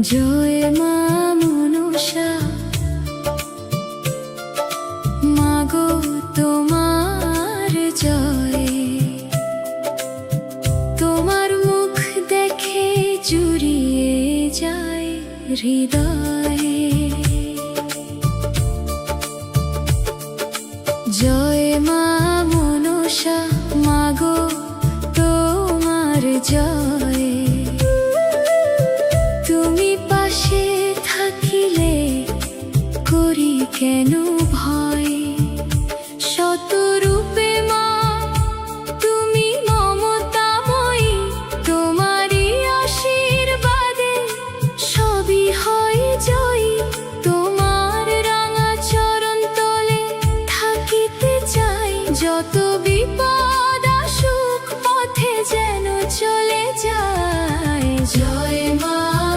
জয় মা মনসা, মাগো তোমার জয়। তোমার মুখ দেখে জুড়িয়ে যায় হৃদয়ে। জয় মা মনসা, মাগো তোমার জয়। তুমি পাশে থাকিলে করি কেন